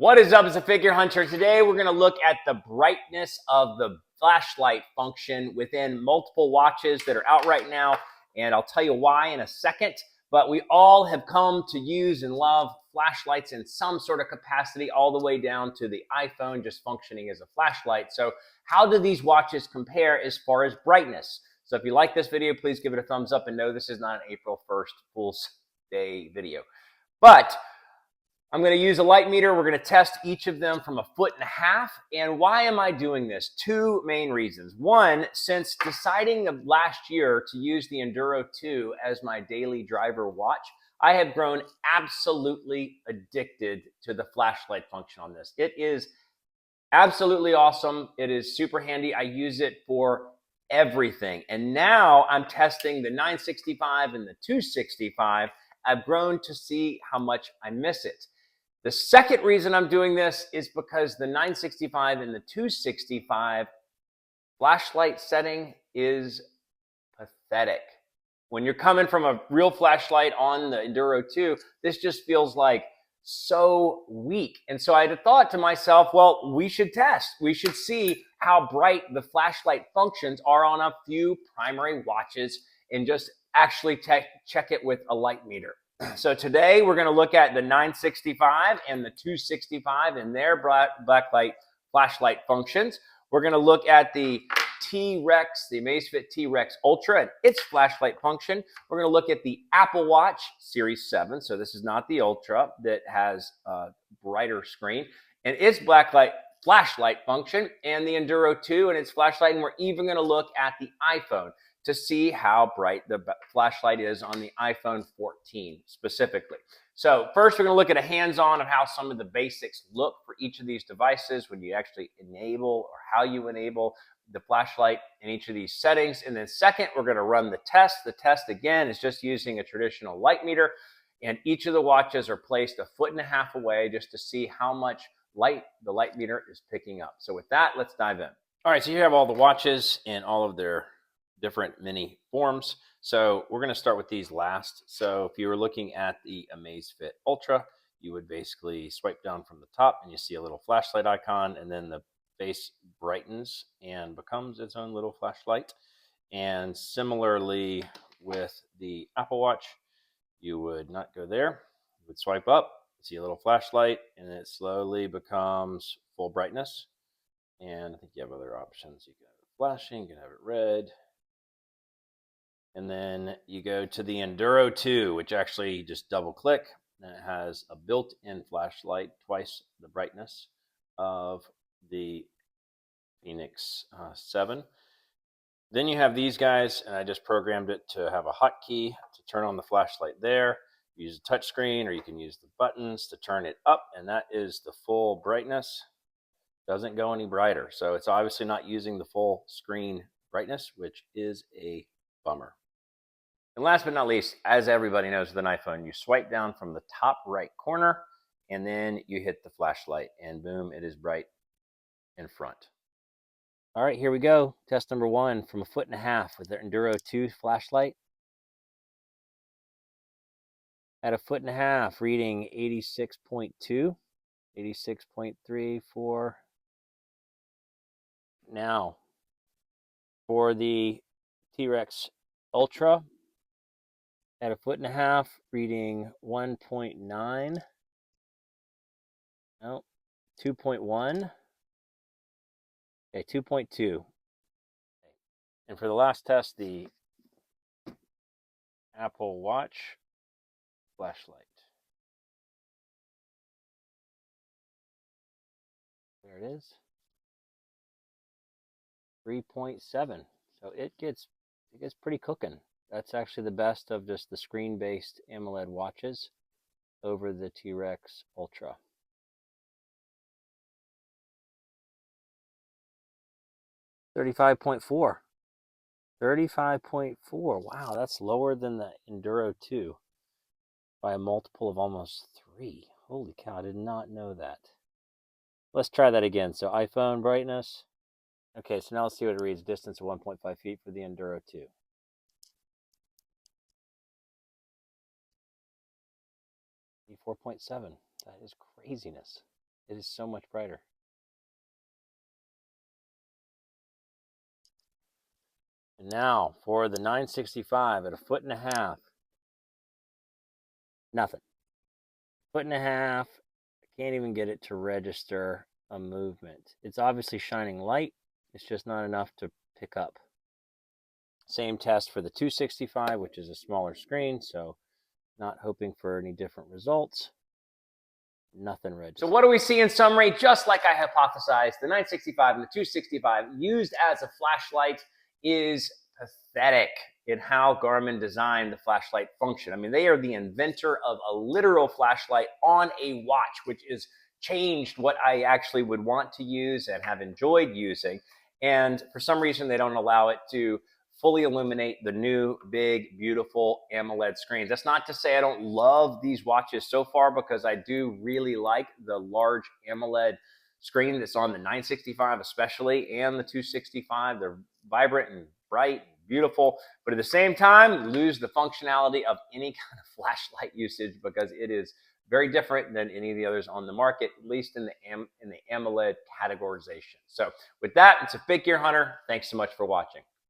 What is up? It's a figure hunter. Today we're going to look at the brightness of the flashlight function within multiple watches that are out right now, and I'll tell you why in a second. But we all have come to use and love flashlights in some sort of capacity, all the way down to the iPhone just functioning as a flashlight. So how do these watches compare as far as brightness? So if you like this video, please give it a thumbs up, and no, this is not an April 1st Fool's Day video. But I'm going to use a light meter. We're going to test each of them from 1.5 feet. And why am I doing this? Two main reasons. One, since deciding of last year to use the Enduro 2 as my daily driver watch, I have grown absolutely addicted to the flashlight function on this. It is absolutely awesome. It is super handy. I use it for everything. And now I'm testing the 965 and the 265. I've grown to see how much I miss it. The second reason I'm doing this is because the 965 and the 265 flashlight setting is pathetic. When you're coming from a real flashlight on the Enduro 2, this just feels like so weak. And so I had thought to myself, well, we should test. We should see how bright the flashlight functions are on a few primary watches and just actually check it with a light meter. So today we're going to look at the 965 and the 265 and their blacklight flashlight functions. We're going to look at the T-Rex, the Amazfit T-Rex Ultra and its flashlight function. We're going to look at the Apple Watch Series 7. So this is not the Ultra that has a brighter screen, and its blacklight flashlight function, and the Enduro 2 and its flashlight. And we're even going to look at the iPhone to see how bright the flashlight is on the iPhone 14 specifically. So first, we're going to look at a hands-on of how some of the basics look for each of these devices when you actually enable, or how you enable the flashlight in each of these settings. And then second, we're going to run the test. The test, again, is just using a traditional light meter, and each of the watches are placed 1.5 feet away just to see how much light the light meter is picking up. So with that, let's dive in. All right, so you have all the watches and all of their different mini forms. So we're going to start with these last. So if you were looking at the Amazfit Ultra, you would basically swipe down from the top and you see a little flashlight icon, and then the face brightens and becomes its own little flashlight. And similarly with the Apple Watch, you would not go there. You would swipe up, see a little flashlight, and it slowly becomes full brightness. And I think you have other options. You can have it flashing, you can have it red. And then you go to the Enduro 2, which actually just double click, and it has a built-in flashlight, twice the brightness of the Phoenix 7. Then you have these guys, and I just programmed it to have a hotkey to turn on the flashlight there. Use a touch screen, or you can use the buttons to turn it up, and that is the full brightness. Doesn't go any brighter. So it's obviously not using the full screen brightness, which is a bummer. And last but not least, as everybody knows with an iPhone, you swipe down from the top right corner, and then you hit the flashlight, and boom, it is bright in front. All right, here we go. Test number 1 from 1.5 feet with the Enduro 2 flashlight. At 1.5 feet, reading 86.2, 86.3, 4. Now, for the T-Rex Ultra, at 1.5 feet, reading 1.9, no, 2.1, okay, 2.2. And for the last test, the Apple Watch flashlight. There it is. 3.7. So it gets pretty cooking. That's actually the best of just the screen-based AMOLED watches over the T-Rex Ultra. $35.4. 35.4. Wow, that's lower than the Enduro 2 by a multiple of almost 3. Holy cow, I did not know that. Let's try that again. So iPhone brightness. Okay, so now let's see what it reads. Distance of 1.5 feet for the Enduro 2. 4.7. That is craziness. It is so much brighter. And now for the 965 at 1.5 feet. Nothing. 1.5 feet. I can't even get it to register a movement. It's obviously shining light. It's just not enough to pick up. Same test for the 265, which is a smaller screen, so not hoping for any different results. Nothing registered. So what do we see in summary? Just like I hypothesized, the 965 and the 265 used as a flashlight is pathetic in how Garmin designed the flashlight function. I mean, they are the inventor of a literal flashlight on a watch, which is changed what I actually would want to use and have enjoyed using. And for some reason, they don't allow it to fully illuminate the new, big, beautiful AMOLED screens. That's not to say I don't love these watches so far, because I do really like the large AMOLED screen that's on the 965 especially, and the 265. They're vibrant and bright and beautiful, but at the same time, lose the functionality of any kind of flashlight usage, because it is very different than any of the others on the market, at least in the AMOLED categorization. So with that, it's a Fit Gear Hunter. Thanks so much for watching.